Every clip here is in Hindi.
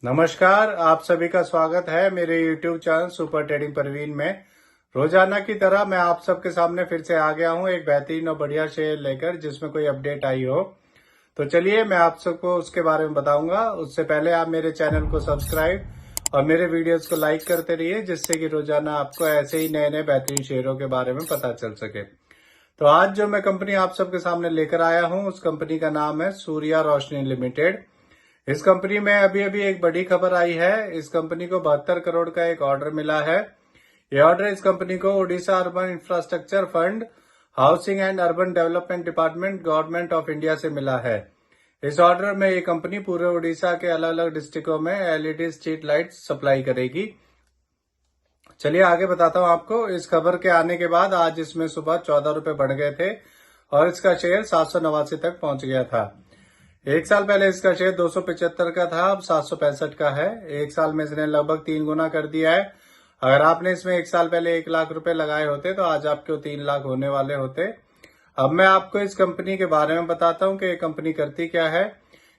नमस्कार, आप सभी का स्वागत है मेरे YouTube channel super trading Parveen में। रोजाना की तरह मैं आप सबके सामने फिर से आ गया हूं एक बेहतरीन और बढ़िया शेयर लेकर जिसमें कोई अपडेट आई हो। तो चलिए मैं आप सबको उसके बारे में बताऊंगा। उससे पहले आप मेरे चैनल को सब्सक्राइब और मेरे वीडियोस को लाइक करते रहिए, जिससे कि रोजाना आपको ऐसे ही नए नए बेहतरीन शेयरों के बारे में पता चल सके। तो आज जो मैं कंपनी आप सबके सामने लेकर आया हूँ उस कंपनी का नाम है सूर्या रोशनी लिमिटेड। इस कंपनी में अभी अभी एक बड़ी खबर आई है। इस कंपनी को 72 करोड़ का एक ऑर्डर मिला है। यह ऑर्डर इस कंपनी को Orissa urban infrastructure fund, housing and urban development department, government of India से मिला है। इस ऑर्डर में ये कंपनी पूरे उड़ीसा के अलग अलग डिस्ट्रिक्टों में एलईडी स्ट्रीट लाइट सप्लाई करेगी। चलिए आगे बताता हूँ आपको। इस खबर के आने के बाद आज इसमें सुबह 14 रुपए बढ़ गए थे और इसका शेयर 789 तक पहुंच गया था। एक साल पहले इसका शेयर 275 का था, अब 765 का है। एक साल में इसने लगभग 3 गुना कर दिया है। अगर आपने इसमें एक साल पहले 1 लाख रुपए लगाए होते तो आज आपके 3 लाख होने वाले होते। अब मैं आपको इस कंपनी के बारे में बताता हूँ कि ये कंपनी करती क्या है।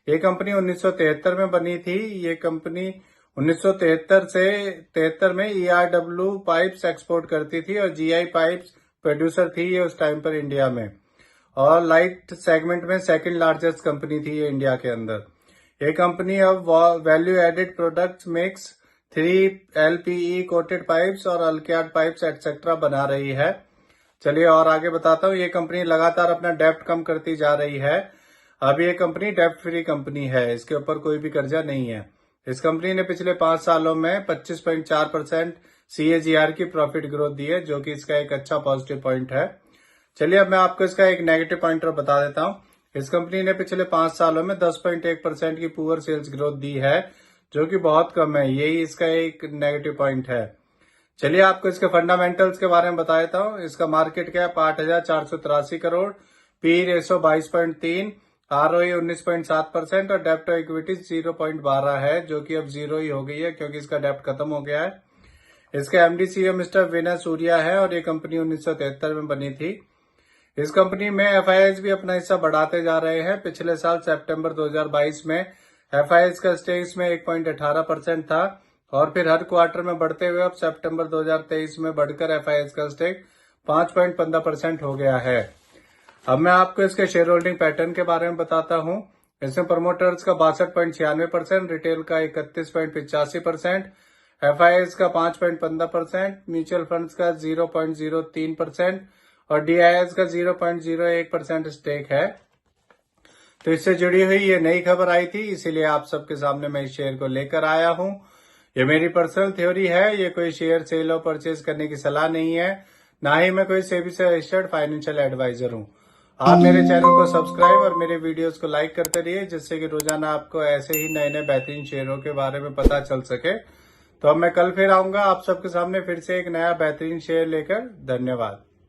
ये कंपनी 1973 में बनी थी। ये कंपनी 1973 से 73 में ERW पाइप्स एक्सपोर्ट करती थी और GI पाइप्स प्रोड्यूसर थी ये उस टाइम पर इंडिया में, और लाइट सेगमेंट में सेकंड लार्जेस्ट कंपनी थी ये इंडिया के अंदर। ये कंपनी अब value added products mix 3LPE coated pipes और अल्कियाड पाइप्स एटसेट्रा बना रही है। चलिए और आगे बताता हूँ। ये कंपनी लगातार अपना डेप्ट कम करती जा रही है। अब ये कंपनी डेप्ट फ्री कंपनी है, इसके ऊपर कोई भी कर्जा नहीं है। इस कंपनी ने पिछले 5 सालों में 25.4% CAGR की प्रॉफिट ग्रोथ दी है, जो कि इसका एक अच्छा पॉजिटिव पॉइंट है। चलिए अब मैं आपको इसका एक नेगेटिव पॉइंटर बता देता हूँ। इस कंपनी ने पिछले 5 सालों में 10.1% की पुअर सेल्स ग्रोथ दी है, जो कि बहुत कम है। यही इसका एक नेगेटिव पॉइंट है। चलिए आपको इसके फंडामेंटल्स के बारे में बता देता हूँ। इसका market cap 8,483 crore, P ratio 22.3, ROE 19.7% और डेप्ट टू इक्विटी 0.12 है, जो कि अब 0 ही हो गई है क्योंकि इसका डेप्ट खत्म हो गया है। इसके MD CEO मिस्टर विनय सूर्या है और ये कंपनी 1973 में बनी थी। इस कंपनी में FIIs भी अपना हिस्सा बढ़ाते जा रहे हैं। पिछले साल सितंबर 2022 में FIIs का स्टेक में 1.18% था और फिर हर क्वार्टर में बढ़ते हुए अब सितंबर 2023 में बढ़कर FIIs का स्टेक 5.15% हो गया है। अब मैं आपको इसके शेयर होल्डिंग पैटर्न के बारे में बताता हूँ। इसमें प्रमोटर्स का 62.96%, रिटेल का 31.85%, FIIs का 5.15%, म्यूचुअल फंड्स का 0.03% और DIIs का 0.01% स्टेक है। तो इससे जुड़ी हुई ये नई खबर आई थी, इसीलिए आप सबके सामने मैं इस शेयर को लेकर आया हूं। ये मेरी पर्सनल थ्योरी है, ये कोई शेयर सेल और परचेज करने की सलाह नहीं है, ना ही मैं कोई सेबी से रजिस्टर्ड फाइनेंशियल एडवाइजर हूं। आप मेरे चैनल को सब्सक्राइब और मेरे वीडियोस को लाइक करते रहिए, जिससे कि रोजाना आपको ऐसे ही नए नए बेहतरीन शेयरों के बारे में पता चल सके। तो अब मैं कल फिर आऊंगा आप सबके सामने फिर से एक नया बेहतरीन शेयर लेकर। धन्यवाद।